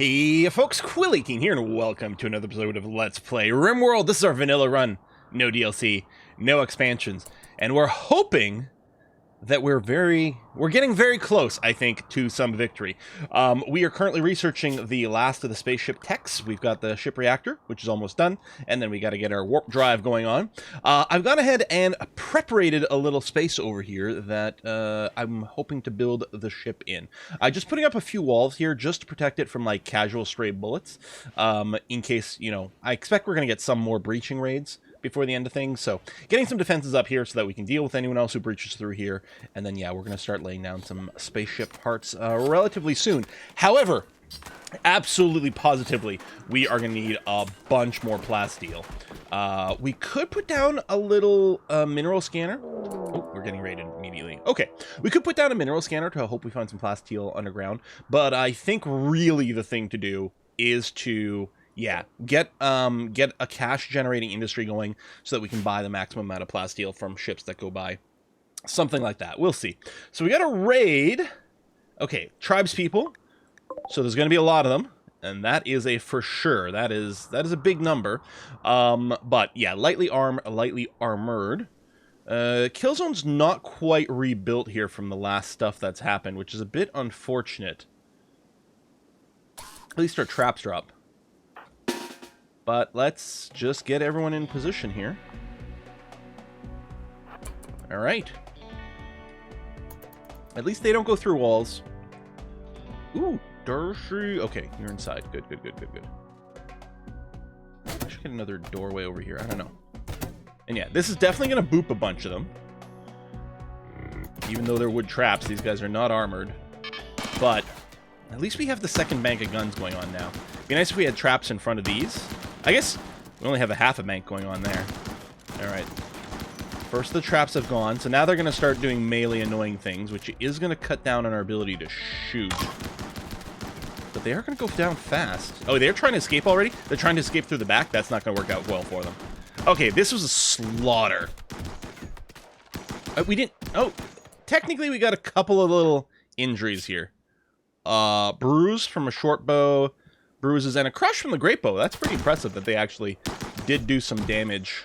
Hey folks, Quilly18 here, and welcome to another episode of Let's Play RimWorld. This is our vanilla run. No DLC, no expansions, and we're hoping that we're getting very close, I think, to some victory. We are currently researching the last of the spaceship techs. We've got the ship reactor, which is almost done, and then we got to get our warp drive going on. I've gone ahead and preparated a little space over here that I'm hoping to build the ship in. I'm just putting up a few walls here just to protect it from like casual stray bullets, in case, you know, I expect we're going to get some more breaching raids before the end of things, so getting some defenses up here so that we can deal with anyone else who breaches through here, and then yeah, we're going to start laying down some spaceship parts relatively soon. However, absolutely positively, we are going to need a bunch more plasteel. We could put down a little mineral scanner. Oh, we're getting raided immediately. Okay, we could put down a mineral scanner to hope we find some plasteel underground, but I think really the thing to do is to get a cash generating industry going so that we can buy the maximum amount of plasteel from ships that go by. Something like that. We'll see. So we got a raid. Okay, tribes people. So there's going to be a lot of them, and that is a for sure. That is a big number. But yeah, lightly armored. Killzone's not quite rebuilt here from the last stuff that's happened, which is a bit unfortunate. At least our traps are up. But let's just get everyone in position here. All right. At least they don't go through walls. Ooh, Darcy. Okay, you're inside. Good. I should get another doorway over here. I don't know. And yeah, this is definitely going to boop a bunch of them. Even though they're wood traps, these guys are not armored. But at least we have the second bank of guns going on now. It'd be nice if we had traps in front of these. I guess we only have a half a bank going on there. Alright. First the traps have gone, so now they're going to start doing melee annoying things, which is going to cut down on our ability to shoot. But they are going to go down fast. Oh, they're trying to escape already? They're trying to escape through the back? That's not going to work out well for them. Okay, this was a slaughter. We didn't... Oh, technically we got a couple of little injuries here. Bruise from a short bow... Bruises and a crush from the great bow. That's pretty impressive that they actually did do some damage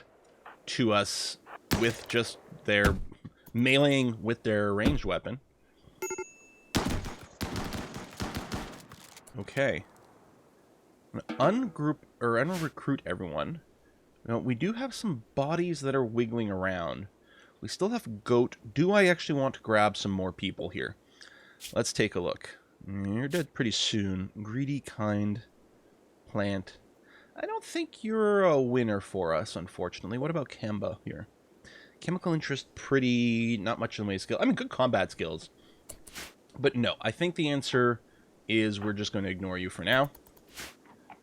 to us with just their meleeing with their ranged weapon. Okay. I'm gonna recruit everyone. Now, we do have some bodies that are wiggling around. We still have goat. Do I actually want to grab some more people here? Let's take a look. You're dead pretty soon. Greedy, kind, plant. I don't think you're a winner for us, unfortunately. What about Kemba here? Chemical interest, pretty... not much in the way of skill. I mean, good combat skills. But no, I think the answer is we're just going to ignore you for now.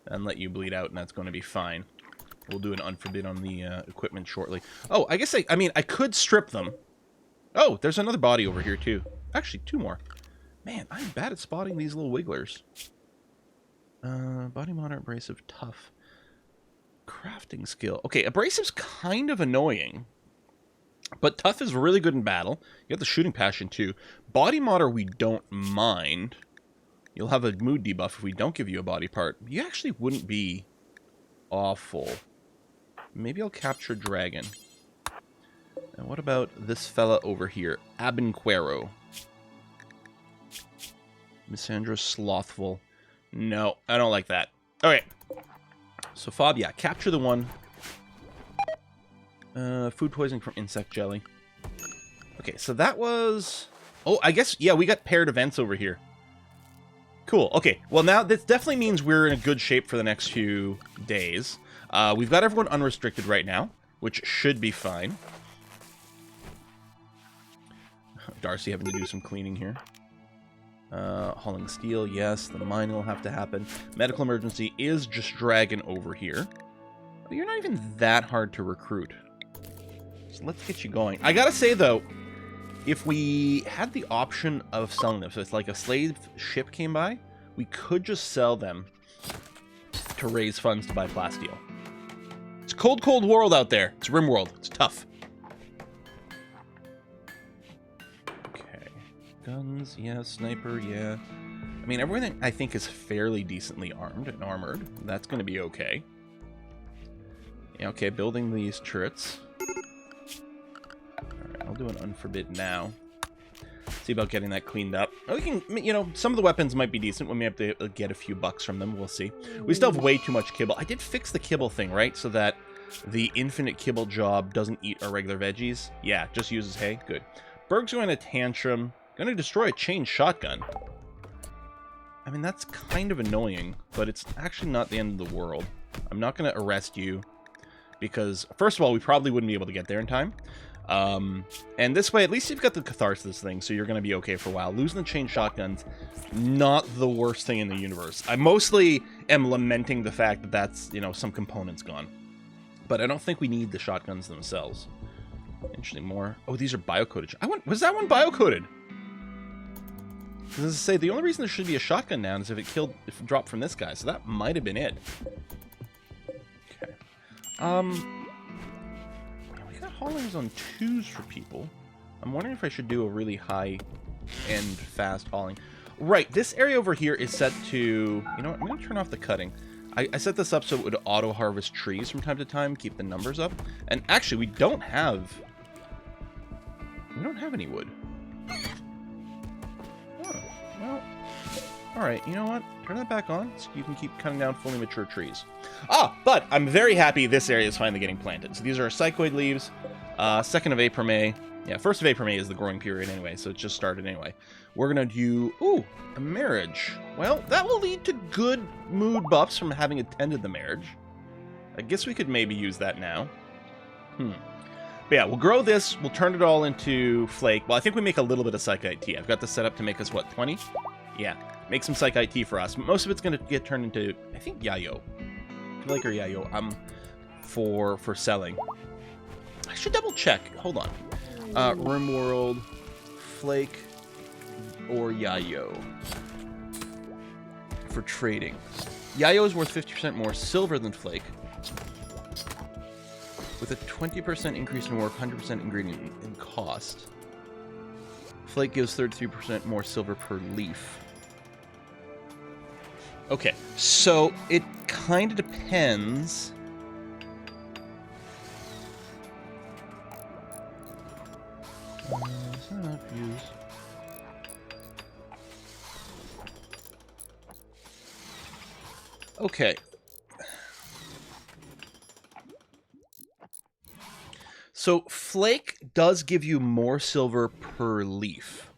And let you bleed out, and that's going to be fine. We'll do an unforbid on the equipment shortly. Oh, I guess I mean, I could strip them. Oh, there's another body over here, too. Actually, two more. Man, I'm bad at spotting these little wigglers. Body moderate, abrasive, tough. Crafting skill. Okay, abrasive's kind of annoying. But tough is really good in battle. You got the shooting passion, too. Body modder we don't mind. You'll have a mood debuff if we don't give you a body part. You actually wouldn't be awful. Maybe I'll capture dragon. And what about this fella over here? Abinquero. Missandra Slothful. No, I don't like that. Okay. So, Fob, yeah, capture the one. Food poisoning from insect jelly. Okay, so that was... Oh, I guess, yeah, we got paired events over here. Cool, okay. Well, now, this definitely means we're in a good shape for the next few days. We've got everyone unrestricted right now, which should be fine. Darcy having to do some cleaning here. Hauling steel, yes. The mining will have to happen. Medical emergency is just dragging over here. But you're not even that hard to recruit. So let's get you going. I gotta say, though, if we had the option of selling them, so it's like a slave ship came by, we could just sell them to raise funds to buy plasteel. It's a cold, cold world out there. It's RimWorld. It's tough. Okay. Guns, yeah. Sniper, yeah. I mean, everything I think is fairly decently armed and armored. That's going to be okay. Yeah, okay, building these turrets. Alright, I'll do an unforbid now. See about getting that cleaned up. We can, you know, some of the weapons might be decent. We may have to get a few bucks from them. We'll see. We still have way too much kibble. I did fix the kibble thing, right? So that the infinite kibble job doesn't eat our regular veggies. Yeah, just uses hay. Good. Berg's going to tantrum. Going to destroy a chain shotgun. I mean, that's kind of annoying, but it's actually not the end of the world. I'm not going to arrest you because, first of all, we probably wouldn't be able to get there in time. And this way, at least you've got the catharsis thing, so you're going to be okay for a while. Losing the chain shotgun's not the worst thing in the universe. I mostly am lamenting the fact that that's, you know, some components gone. But I don't think we need the shotguns themselves. Interesting, more. Oh, these are biocoded. Was that one biocoded? As I say, the only reason there should be a shotgun now is if it dropped from this guy, so that might have been it. Okay. We got haulers on 2s for people. I'm wondering if I should do a really high-end fast hauling. Right, this area over here is set to... You know what, I'm going to turn off the cutting. I set this up so it would auto-harvest trees from time to time, keep the numbers up. And actually, we don't have any wood. Well, alright, you know what? Turn that back on so you can keep cutting down fully mature trees. Ah, but I'm very happy this area is finally getting planted. So these are our cycoid leaves. 2nd of April, May. Yeah, 1st of April, May is the growing period anyway, so it just started anyway. We're going to do, ooh, a marriage. Well, that will lead to good mood buffs from having attended the marriage. I guess we could maybe use that now. But yeah, we'll grow this. We'll turn it all into flake. Well, I think we make a little bit of psychite tea. I've got this set up to make us, what, 20? Yeah, make some psychite tea for us. Most of it's going to get turned into, I think, yayo. Flake or yayo. For selling. I should double check. Hold on. RimWorld, flake, or yayo for trading. Yayo is worth 50% more silver than flake, with a 20% increase in work, 100% ingredient in cost. Flake gives 33% more silver per leaf. Okay, so it kind of depends. Not views. Okay. So flake does give you more silver per leaf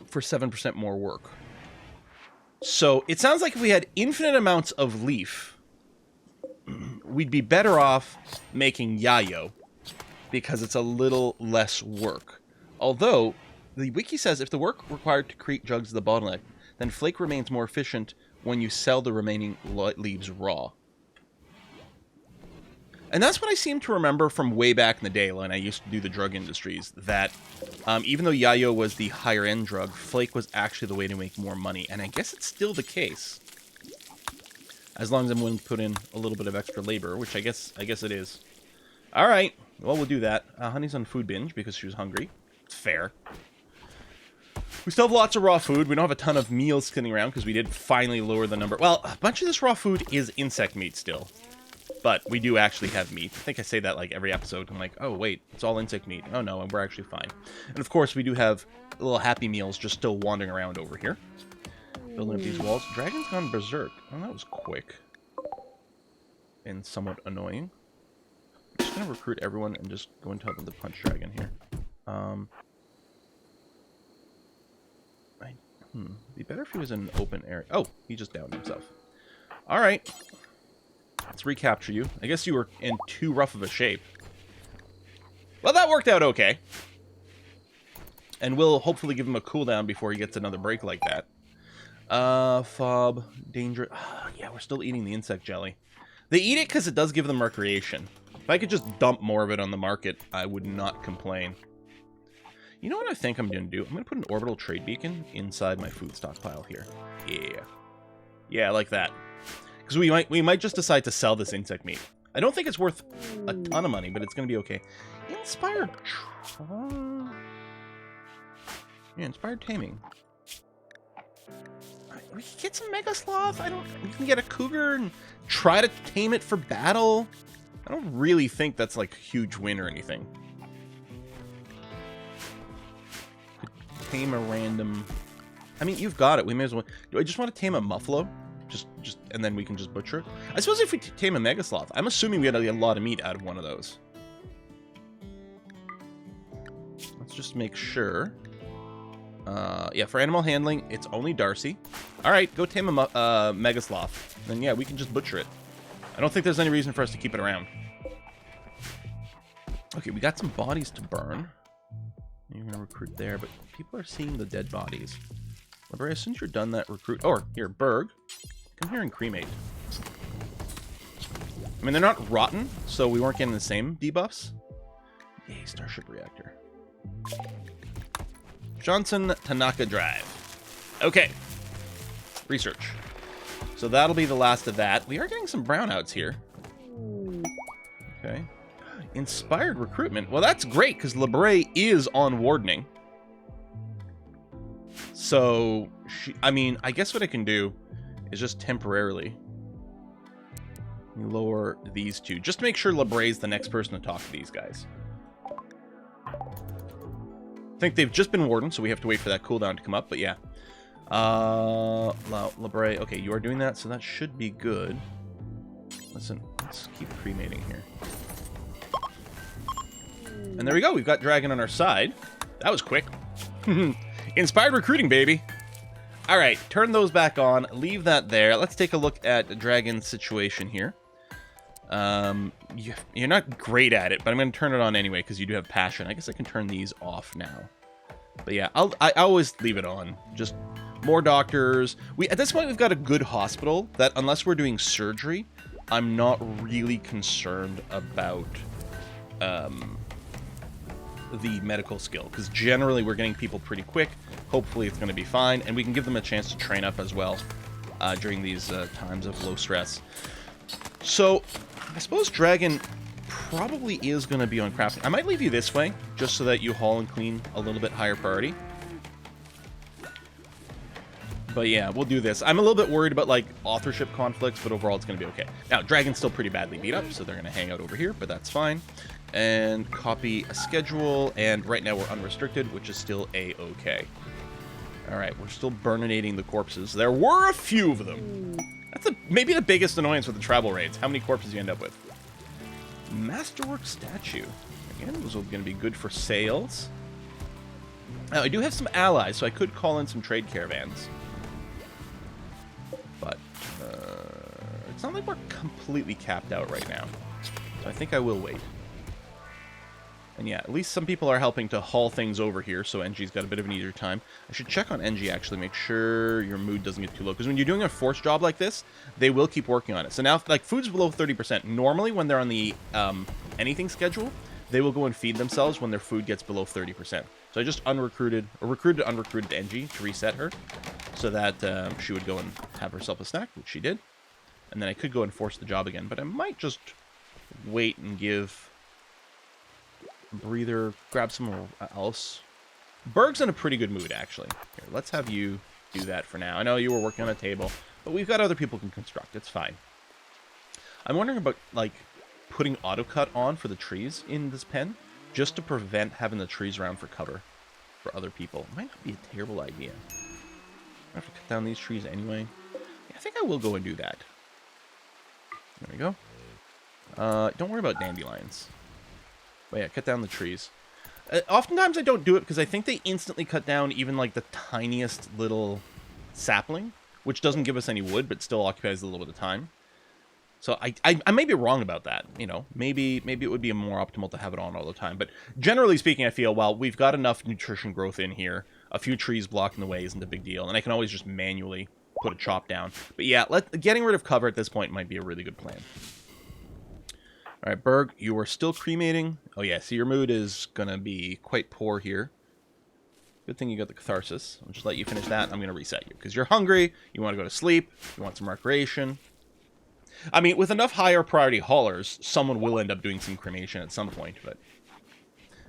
for 7% more work. So it sounds like if we had infinite amounts of leaf, we'd be better off making yayo because it's a little less work. Although the wiki says if the work required to create jugs is the bottleneck, then flake remains more efficient when you sell the remaining leaves raw. And that's what I seem to remember from way back in the day when I used to do the drug industries, that even though yayo was the higher end drug, flake was actually the way to make more money. And I guess it's still the case. As long as I'm willing to put in a little bit of extra labor, which I guess it is. All right, well, we'll do that. Honey's on food binge because she was hungry. It's fair. We still have lots of raw food. We don't have a ton of meals sitting around because we did finally lower the number. Well, a bunch of this raw food is insect meat still. But we do actually have meat. I think I say that like every episode. I'm like, oh, wait, it's all insect meat. Oh, no, and we're actually fine. And of course, we do have little Happy Meals just still wandering around over here. Building up these walls. Dragon's gone berserk. Oh, that was quick. And somewhat annoying. I'm just going to recruit everyone and just go and tell them to punch Dragon here. It'd be better if he was in an open area. Oh, he just downed himself. All right. Let's recapture you. I guess you were in too rough of a shape. Well, that worked out okay. And we'll hopefully give him a cooldown before he gets another break like that. Fob, danger. Yeah, we're still eating the insect jelly. They eat it because it does give them recreation. If I could just dump more of it on the market, I would not complain. You know what I think I'm going to do? I'm going to put an orbital trade beacon inside my food stockpile here. Yeah. Yeah, like that. Because we might just decide to sell this insect meat. I don't think it's worth a ton of money, but it's going to be okay. Inspired... Yeah, inspired taming. We can get some Mega Sloth. We can get a cougar and try to tame it for battle. I don't really think that's like a huge win or anything. Tame a random... I mean, you've got it. We may as well... Do I just want to tame a Muffalo? And then we can just butcher it? I suppose if we tame a Mega Sloth, I'm assuming we had a lot of meat out of one of those. Let's just make sure. Yeah, for animal handling, it's only Darcy. Alright, go tame a Mega Sloth. Then yeah, we can just butcher it. I don't think there's any reason for us to keep it around. Okay, we got some bodies to burn. You're gonna recruit there, but people are seeing the dead bodies. Liberator, as soon as you're done that recruit... Oh, here, Berg. Come here and cremate. I mean, they're not rotten, so we weren't getting the same debuffs. Yay, Starship Reactor. Johnson Tanaka Drive. Okay. Research. So that'll be the last of that. We are getting some brownouts here. Okay. Inspired recruitment. Well, that's great, because Lebre is on wardening. So, I mean, I guess what I can do is just temporarily lower these two. Just to make sure Lebre's the next person to talk to these guys. I think they've just been wardened, so we have to wait for that cooldown to come up, but yeah. Lebre, okay, you are doing that, so that should be good. Listen, let's keep cremating here. And there we go, we've got Dragon on our side. That was quick. Inspired recruiting, baby. Alright, turn those back on, leave that there. Let's take a look at Dragon's situation here. You're not great at it, but I'm going to turn it on anyway, because you do have passion. I guess I can turn these off now. But yeah, I always leave it on. Just more doctors. At this point, we've got a good hospital that, unless we're doing surgery, I'm not really concerned about the medical skill, because generally we're getting people pretty quick. Hopefully it's going to be fine, and we can give them a chance to train up as well during these times of low stress. So I suppose Dragon probably is going to be on crafting. I might leave you this way, just so that you haul and clean a little bit higher priority. But yeah, we'll do this. I'm a little bit worried about, like, authorship conflicts, but overall it's going to be okay. Now, Dragon's still pretty badly beat up, so they're going to hang out over here, but that's fine. And copy a schedule, and right now we're unrestricted, which is still A-okay. Alright, we're still burninating the corpses. There were a few of them. That's maybe the biggest annoyance with the travel raids, how many corpses you end up with. Masterwork statue. Again, those are going to be good for sales. Now, I do have some allies, so I could call in some trade caravans. But it's not like we're completely capped out right now. So I think I will wait. And yeah, at least some people are helping to haul things over here, so NG's got a bit of an easier time. I should check on NG, actually, make sure your mood doesn't get too low. Because when you're doing a force job like this, they will keep working on it. So now, like, food's below 30%. Normally, when they're on the anything schedule, they will go and feed themselves when their food gets below 30%. So I just recruited unrecruited NG to reset her, so that she would go and have herself a snack, which she did. And then I could go and force the job again, but I might just wait and give breather, grab someone else. Berg's in a pretty good mood, actually. Here, let's have you do that for now. I know you were working on a table, but we've got other people who can construct. It's fine. I'm wondering about, like, putting autocut on for the trees in this pen, just to prevent having the trees around for cover for other people. Might not be a terrible idea. I have to cut down these trees anyway. Yeah, I think I will go and do that. There we go. Don't worry about dandelions. But yeah, cut down the trees. Oftentimes I don't do it because I think they instantly cut down even like the tiniest little sapling, which doesn't give us any wood, but still occupies a little bit of time. So I may be wrong about that. You know, maybe it would be more optimal to have it on all the time. But generally speaking, I feel, well, we've got enough nutrition growth in here. A few trees blocking the way isn't a big deal, and I can always just manually put a chop down. But yeah, getting rid of cover at this point might be a really good plan. All right, Berg, you are still cremating. Oh yeah, see, your mood is gonna be quite poor here. Good thing you got the catharsis. I'll just let you finish that. I'm gonna reset you because you're hungry. You want to go to sleep. You want some recreation. I mean, with enough higher priority haulers, someone will end up doing some cremation at some point. But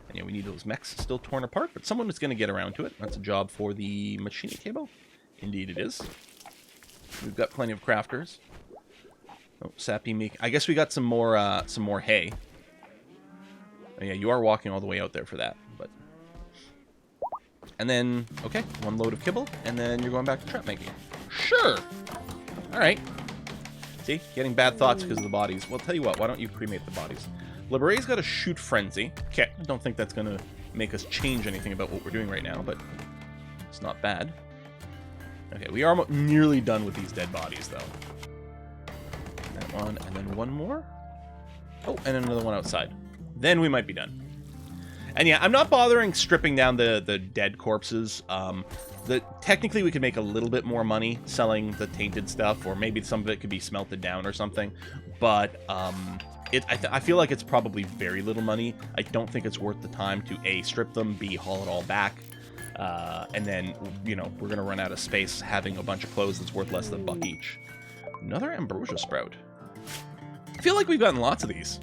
and yeah, we need those mechs still torn apart. But someone is gonna get around to it. That's a job for the machining table. Indeed it is. We've got plenty of crafters. Oh, sappy meat. I guess we got some more hay. Oh, yeah, you are walking all the way out there for that, but... And then, okay, 1 load of kibble, and then you're going back to trap making. Sure! Alright. See? Getting bad thoughts because of the bodies. Well, tell you what, why don't you cremate the bodies? Liberae's got a shoot frenzy. Okay, I don't think that's going to make us change anything about what we're doing right now, but it's not bad. Okay, we are nearly done with these dead bodies, though. That one, and then 1 more. Oh, and another one outside. Then we might be done. And yeah, I'm not bothering stripping down the dead corpses. Technically, we could make a little bit more money selling the tainted stuff, or maybe some of it could be smelted down or something. But I feel like it's probably very little money. I don't think it's worth the time to A, strip them, B, haul it all back. And then, you know, we're going to run out of space having a bunch of clothes that's worth less than $1 each. Another ambrosia sprout. I feel like we've gotten lots of these.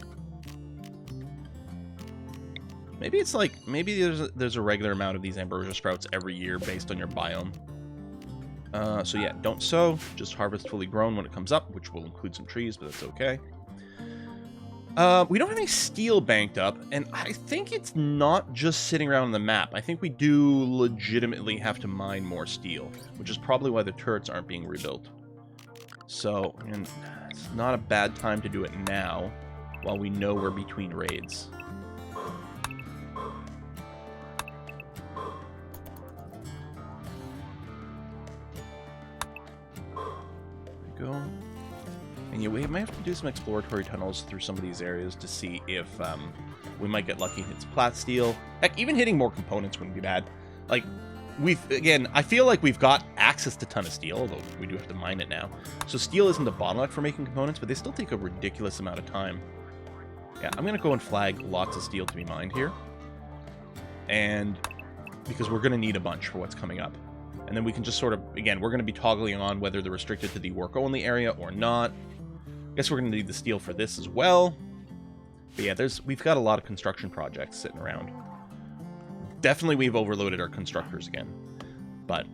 Maybe it's like, maybe there's a regular amount of these ambrosia sprouts every year based on your biome. So yeah, don't sow, just harvest fully grown when it comes up, which will include some trees, but that's okay. We don't have any steel banked up, and I think it's not just sitting around on the map. I think we do legitimately have to mine more steel, which is probably why the turrets aren't being rebuilt. So, and it's not a bad time to do it now, while we know we're between raids. Go. And yeah, we might have to do some exploratory tunnels through some of these areas to see if we might get lucky and hit some plat steel. Heck, even hitting more components wouldn't be bad. Like, again, I feel like we've got access to a ton of steel, although we do have to mine it now. So steel isn't a bottleneck for making components, but they still take a ridiculous amount of time. Yeah, I'm going to go and flag lots of steel to be mined here. And because we're going to need a bunch for what's coming up. And then we can just sort of, again, we're going to be toggling on whether they're restricted to the work-only area or not. I guess we're going to need the steel for this as well. But yeah, we've got a lot of construction projects sitting around. Definitely we've overloaded our constructors again. But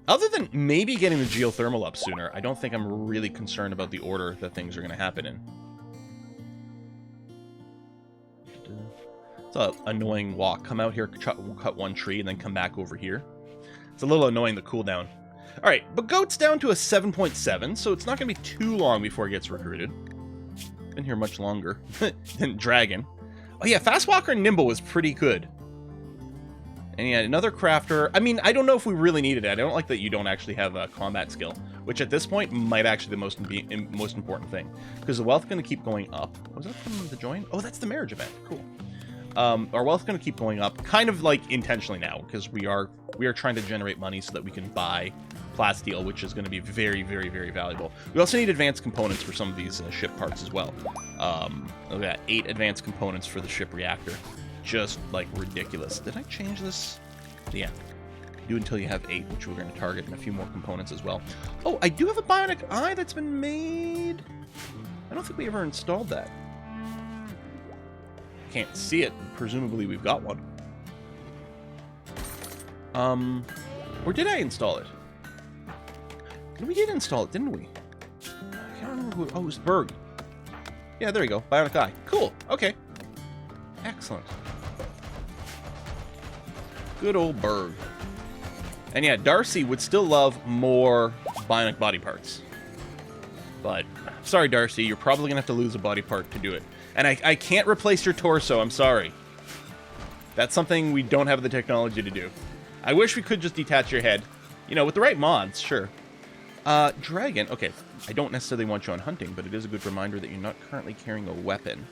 other than maybe getting the geothermal up sooner, I don't think I'm really concerned about the order that things are going to happen in. It's an annoying walk. Come out here, cut 1 tree, and then come back over here. It's a little annoying, the cooldown. Alright, but Goat's down to a 7.7, so it's not going to be too long before it gets recruited. Been here much longer than Dragon. Oh yeah, Fast Walker and Nimble was pretty good. And yeah, another crafter. I mean, I don't know if we really needed it. I don't like that you don't actually have a combat skill, which at this point might actually be the most important thing. Because the wealth going to keep going up. Was that from the join? Oh, that's the marriage event. Cool. Our wealth's going to keep going up, kind of like intentionally now, because we are trying to generate money so that we can buy plat steel, which is going to be very, very, very valuable. We also need advanced components for some of these ship parts as well. Look at that, 8 advanced components for the ship reactor. Just, like, ridiculous. Did I change this? Yeah. Do until you have 8, which we're going to target, and a few more components as well. Oh, I do have a bionic eye that's been made. I don't think we ever installed that. Can't see it. Presumably we've got one. Or did I install it? We did install it, didn't we? I can't remember who... Oh, it was Berg. Yeah, there we go. Bionic eye. Cool. Okay. Excellent. Good old Berg. And yeah, Darcy would still love more bionic body parts. But, sorry Darcy, you're probably going to have to lose a body part to do it. And I can't replace your torso, I'm sorry. That's something we don't have the technology to do. I wish we could just detach your head. You know, with the right mods, sure. Dragon, okay. I don't necessarily want you on hunting, but it is a good reminder that you're not currently carrying a weapon.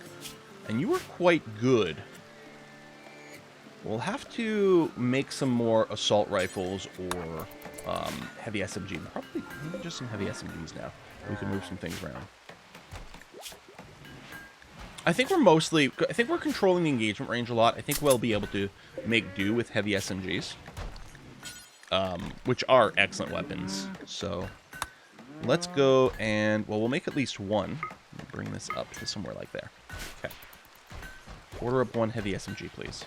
And you were quite good. We'll have to make some more assault rifles or heavy SMG. Probably maybe just some heavy SMGs now. We can move some things around. I think we're controlling the engagement range a lot. I think we'll be able to make do with heavy SMGs. Which are excellent weapons. So, let's go and, well, we'll make at least one. Bring this up to somewhere like there. Okay. Order up 1 heavy SMG, please.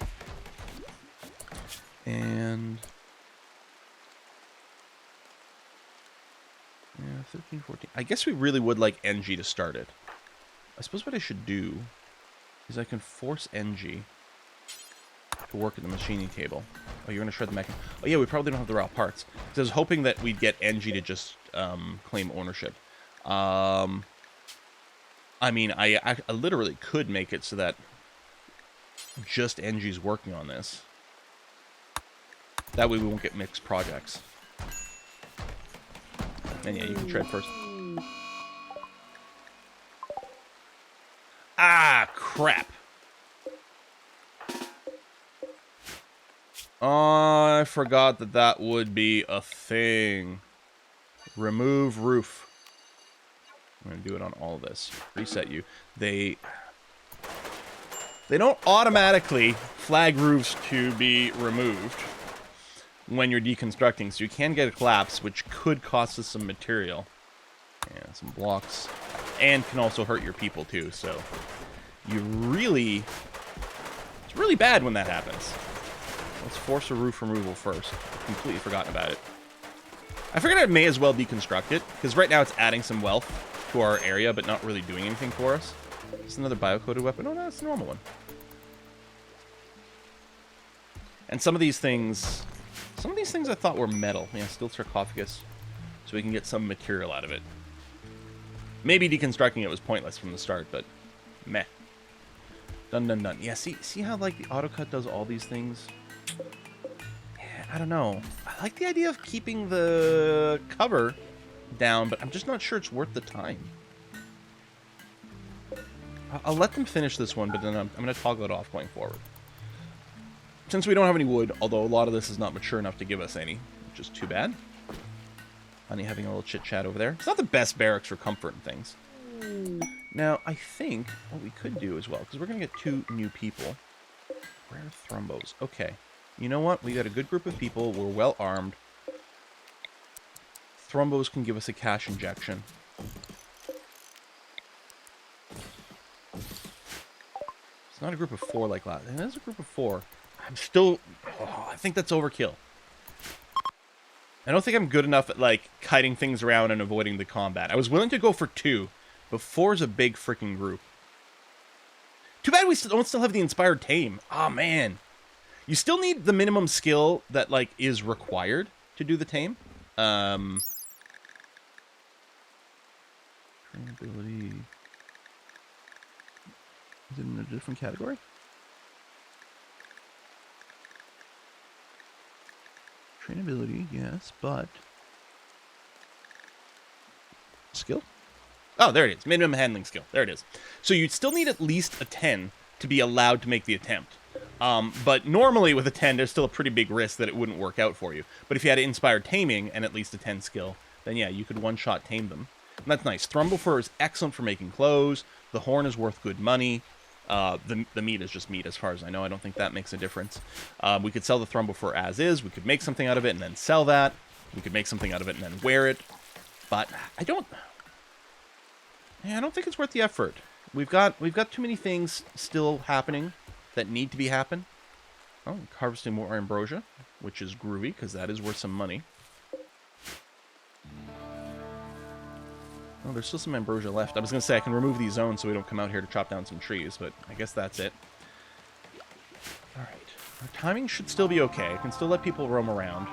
And 13, 14. I guess we really would like NG to start it. I suppose what I should do is I can force NG to work at the machining table. Oh, you're going to shred the mechanism. Oh, yeah, we probably don't have the raw parts. So I was hoping that we'd get NG to just claim ownership. I mean, I literally could make it so that just NG's working on this. That way we won't get mixed projects. And yeah, you can shred first. Ah, crap. Oh, I forgot that that would be a thing. Remove roof. I'm going to do it on all of this. Reset you. They don't automatically flag roofs to be removed when you're deconstructing, so you can get a collapse, which could cost us some material. Yeah, some blocks. And can also hurt your people, too, so you really... It's really bad when that happens. Let's force a roof removal first. Completely forgotten about it. I figured I may as well deconstruct it, because right now it's adding some wealth to our area, but not really doing anything for us. It's another bio-coated weapon. Oh, no, it's a normal one. And some of these things I thought were metal. Yeah, steel sarcophagus, so we can get some material out of it. Maybe deconstructing it was pointless from the start, but meh. Dun dun dun. Yeah, see how like the AutoCut does all these things? Yeah, I don't know. I like the idea of keeping the cover down, but I'm just not sure it's worth the time. I'll let them finish this one, but then I'm going to toggle it off going forward. Since we don't have any wood, although a lot of this is not mature enough to give us any, which is too bad. Honey having a little chit-chat over there. It's not the best barracks for comfort and things. Now, I think what we could do as well, because we're going to get 2 new people. Rare thrombos. Okay. You know what? We got a good group of people. We're well armed. Thrombos can give us a cash injection. It's not a group of 4 like last. It is a group of 4. I'm still... Oh, I think that's overkill. I don't think I'm good enough at, like, kiting things around and avoiding the combat. I was willing to go for 2, but 4 is a big freaking group. Too bad we don't still have the Inspired Tame. Oh, man. You still need the minimum skill that, like, is required to do the Tame. Trainability. Is it in a different category? Trainability, yes, but... Skill? Oh, there it is. Minimum handling skill. There it is. So you'd still need at least a 10 to be allowed to make the attempt. But normally with a 10, there's still a pretty big risk that it wouldn't work out for you. But if you had Inspired Taming and at least a 10 skill, then yeah, you could one-shot tame them. And that's nice. Thrumble Fur is excellent for making clothes. The horn is worth good money. The meat is just meat as far as I know. I don't think that makes a difference. We could sell the Thrumble Fur as is. We could make something out of it and then sell that. We could make something out of it and then wear it. But I don't think it's worth the effort. We've got too many things still happening that need to be happen. Oh, harvesting more ambrosia, which is groovy because that is worth some money. Oh, there's still some ambrosia left. I was going to say I can remove these zones so we don't come out here to chop down some trees, but I guess that's it. Alright. Our timing should still be okay. I can still let people roam around.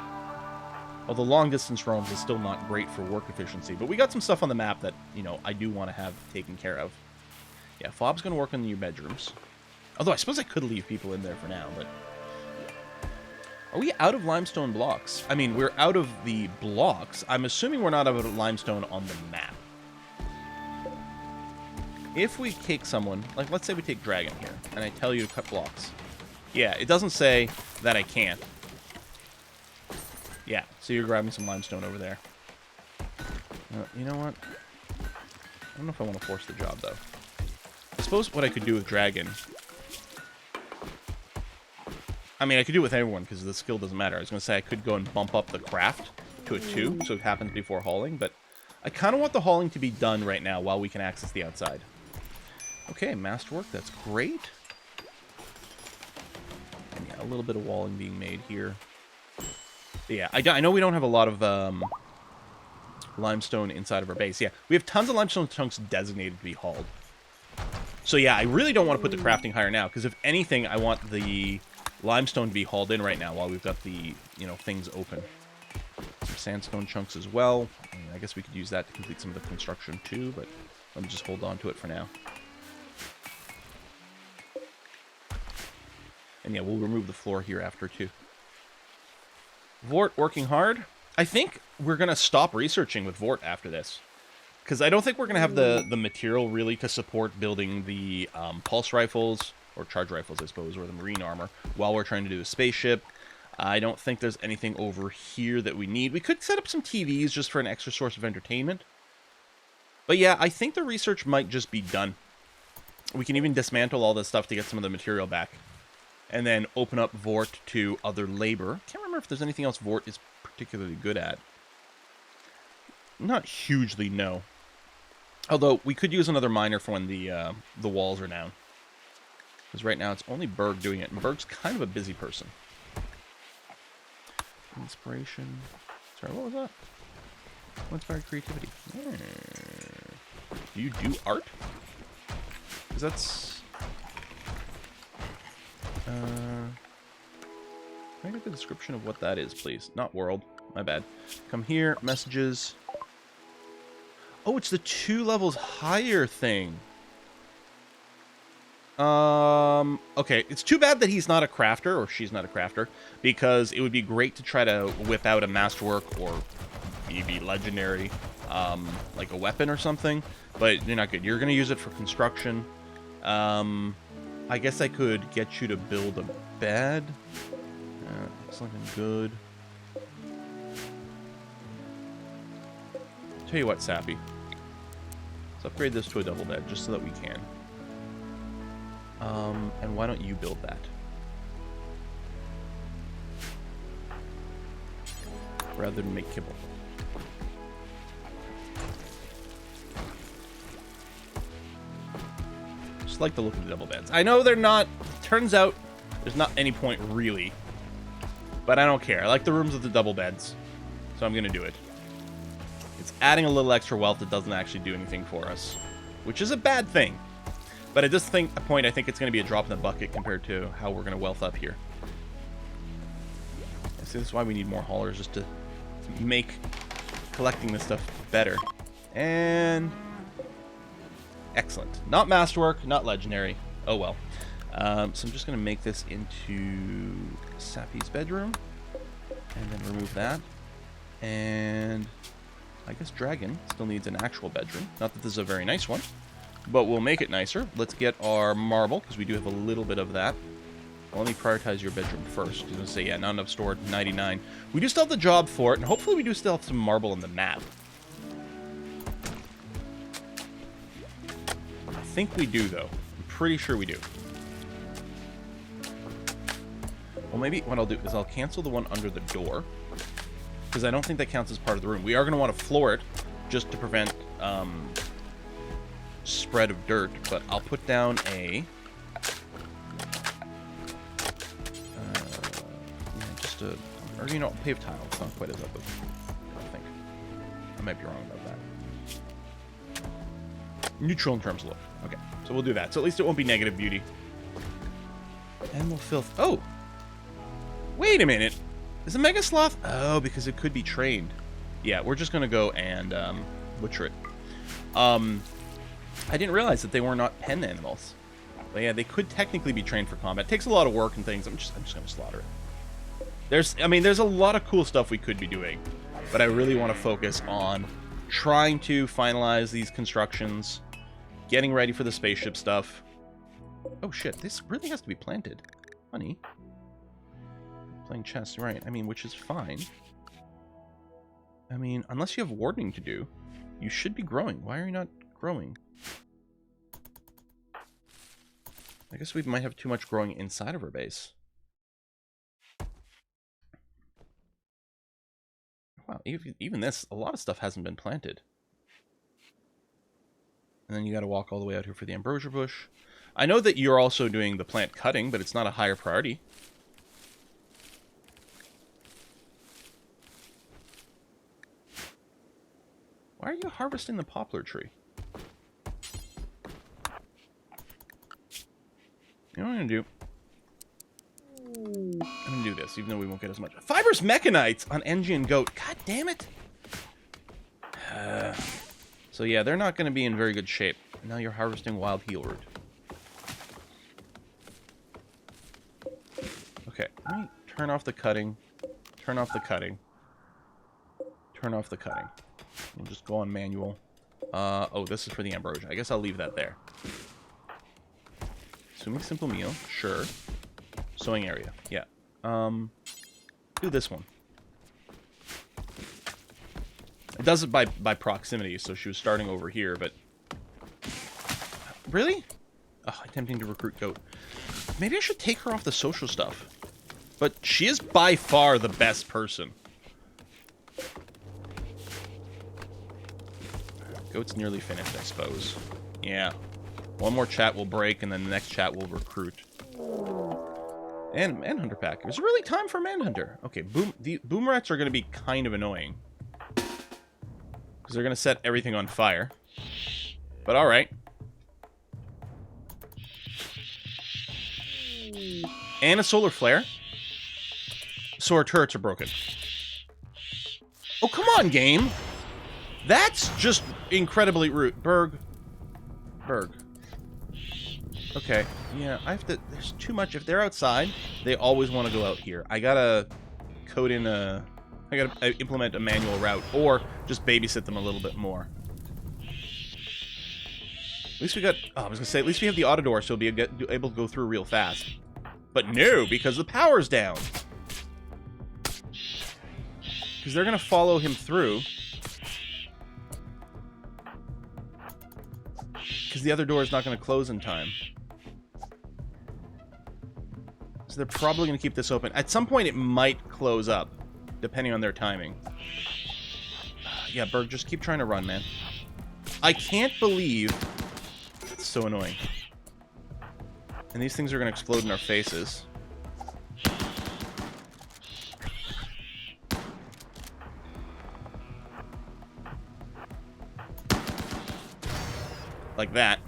Although long-distance roams is still not great for work efficiency. But we got some stuff on the map that, you know, I do want to have taken care of. Yeah, Fob's going to work on the new bedrooms. Although I suppose I could leave people in there for now, but... Are we out of limestone blocks? I mean, we're out of the blocks. I'm assuming we're not out of limestone on the map. If we take someone, like let's say we take Dragon here, and I tell you to cut blocks. Yeah, it doesn't say that I can't. Yeah, so you're grabbing some limestone over there. You know what? I don't know if I want to force the job, though. I suppose what I could do with Dragon... I mean, I could do it with everyone, because the skill doesn't matter. I was going to say I could go and bump up the craft to a 2, so it happens before hauling, but I kind of want the hauling to be done right now while we can access the outside. Okay, masterwork, that's great. And yeah, a little bit of walling being made here. But yeah, I know we don't have a lot of limestone inside of our base. Yeah, we have tons of limestone chunks designated to be hauled. So yeah, I really don't want to put the crafting higher now, because if anything, I want the limestone to be hauled in right now while we've got the, you know, things open. Some sandstone chunks as well. I guess we could use that to complete some of the construction too, but let me just hold on to it for now. And yeah, we'll remove the floor here after too. Vort working hard. I think we're going to stop researching with Vort after this, because I don't think we're going to have the material really to support building the pulse rifles, or charge rifles, I suppose, or the marine armor, while we're trying to do a spaceship. I don't think there's anything over here that we need. We could set up some TVs just for an extra source of entertainment. But yeah, I think the research might just be done. We can even dismantle all this stuff to get some of the material back. And then open up Vort to other labor. Can't remember if there's anything else Vort is particularly good at. Not hugely, no. Although, we could use another miner for when the walls are down. Because right now it's only Berg doing it, and Berg's kind of a busy person. Inspiration. Sorry, what was that? What inspired creativity? Do you do art? Because that's... can I get the description of what that is, please? Not world. My bad. Come here. Messages. Oh, it's the 2 levels higher thing. Okay. It's too bad that he's not a crafter, or she's not a crafter, because it would be great to try to whip out a masterwork or maybe legendary, like a weapon or something, but you're not good. You're going to use it for construction. I guess I could get you to build a bed. It's looking good. Tell you what, Sappy. Let's upgrade this to a double bed, just so that we can. And why don't you build that? Rather than make kibble. Just like the look of the double beds. I know they're not... Turns out there's not any point, really. But I don't care. I like the rooms with the double beds. So I'm going to do it. It's adding a little extra wealth that doesn't actually do anything for us. Which is a bad thing. But at this point, I think it's going to be a drop in the bucket compared to how we're going to wealth up here. So this is why we need more haulers, just to make collecting this stuff better. And... excellent. Not masterwork, not legendary. Oh well. So I'm just going to make this into Sappy's bedroom. And then remove that. And I guess Dragon still needs an actual bedroom. Not that this is a very nice one, but we'll make it nicer. Let's get our marble, because we do have a little bit of that. Well, let me prioritize your bedroom first. I was going to say, yeah, not enough stored, 99. We do still have the job for it, and hopefully we do still have some marble in the map. I think we do, though. I'm pretty sure we do. Well, maybe what I'll do is I'll cancel the one under the door, because I don't think that counts as part of the room. We are going to want to floor it, just to prevent spread of dirt, but I'll put down a... just a... or, you know, paved tile. It's not quite as ugly, I think. I might be wrong about that. Neutral in terms of look. Okay, so we'll do that. So at least it won't be negative beauty. And we'll fill... oh! Wait a minute! Is a Mega Sloth? Oh, because it could be trained. Yeah, we're just going to go and butcher it. I didn't realize that they were not pen animals. But yeah, they could technically be trained for combat. It takes a lot of work and things. I'm just going to slaughter it. There's a lot of cool stuff we could be doing. But I really want to focus on trying to finalize these constructions, getting ready for the spaceship stuff. Oh shit, this really has to be planted. Honey. Playing chess, right. I mean, which is fine. I mean, unless you have wardening to do, you should be growing. Why are you not growing? I guess we might have too much growing inside of our base. Wow, even this, a lot of stuff hasn't been planted. And then you got to walk all the way out here for the ambrosia bush. I know that you're also doing the plant cutting, but it's not a higher priority. Why are you harvesting the poplar tree? You know what I'm going to do? I'm going to do this, even though we won't get as much. Fibrous mechanites on Engie and Goat. God damn it. So yeah, they're not going to be in very good shape. Now you're harvesting wild heel root. Okay, let me turn off the cutting. Turn off the cutting. Turn off the cutting. We'll just go on manual. Oh, this is for the ambrosia. I guess I'll leave that there. Assuming simple meal. Sure. Sowing area. Yeah. Do this one. It does it by proximity, so she was starting over here, but... Really? Oh, attempting to recruit goat. Maybe I should take her off the social stuff. But she is by far the best person. Goat's nearly finished, I suppose. Yeah. One more chat will break, and then the next chat will recruit. And Manhunter pack. Is it really time for Manhunter? Okay, the boomerats are going to be kind of annoying. Because they're going to set everything on fire. But alright. And a solar flare. So our turrets are broken. Oh, come on, game! That's just incredibly rude. Berg. Okay, yeah, I have to... There's too much. If they're outside, they always want to go out here. I gotta code in a... I gotta implement a manual route, or just babysit them a little bit more. At least we got... Oh, I was gonna say, at least we have the Autodor, so we'll be able to go through real fast. But no, because the power's down. Because they're gonna follow him through. Because the other door is not going to close in time. So they're probably going to keep this open. At some point, it might close up, depending on their timing. Yeah, Berg, just keep trying to run, man. I can't believe... It's so annoying. And these things are going to explode in our faces. Like that.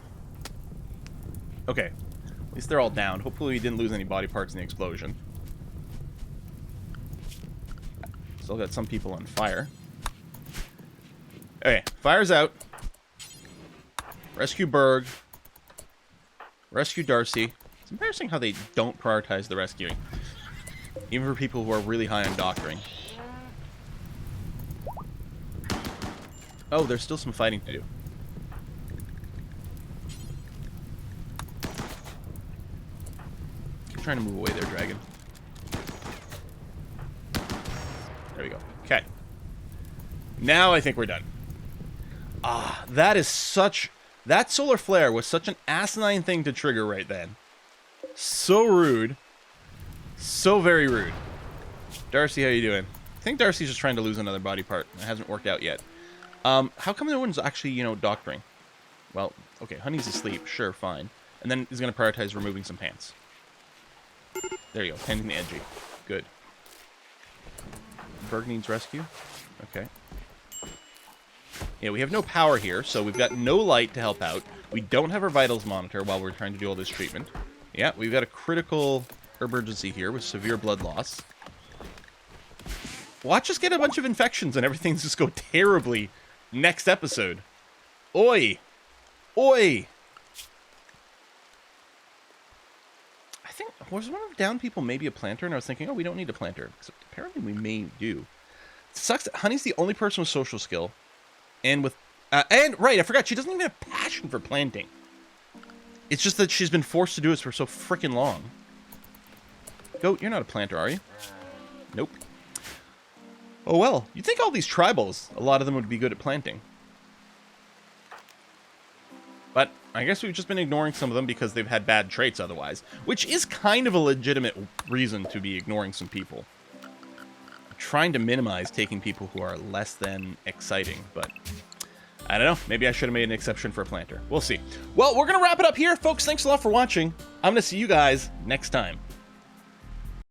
Okay. At least they're all down. Hopefully we didn't lose any body parts in the explosion. Still got some people on fire. Okay, fire's out. Rescue Berg. Rescue Darcy. It's embarrassing how they don't prioritize the rescuing. Even for people who are really high on doctoring. Oh, there's still some fighting to do. Keep trying to move away there, dragon. There we go. Okay. Now I think we're done. Ah, that is such... That solar flare was such an asinine thing to trigger right then. So rude. So very rude. Darcy, how you doing? I think Darcy's just trying to lose another body part. It hasn't worked out yet. How come no one's actually, you know, doctoring? Well, okay, Honey's asleep. Sure, fine. And then he's going to prioritize removing some pants. There you go. Tending the edgy. Good. Berg needs rescue. Okay. Yeah, we have no power here, so we've got no light to help out. We don't have our vitals monitor while we're trying to do all this treatment. Yeah, we've got a critical emergency here with severe blood loss. Watch us get a bunch of infections and everything's just go terribly next episode. Oi! Oi! I think, was one of the down people maybe a planter? And I was thinking, oh, we don't need a planter. Because apparently we may do. It sucks that Honey's the only person with social skill. And with... and, right, I forgot, she doesn't even have passion for planting. It's just that she's been forced to do this for so freaking long. Goat, you're not a planter, are you? Nope. Oh well, you'd think all these tribals, a lot of them would be good at planting. But I guess we've just been ignoring some of them because they've had bad traits otherwise. Which is kind of a legitimate reason to be ignoring some people. I'm trying to minimize taking people who are less than exciting, but... I don't know. Maybe I should have made an exception for a planter. We'll see. Well, we're going to wrap it up here, folks. Thanks a lot for watching. I'm going to see you guys next time.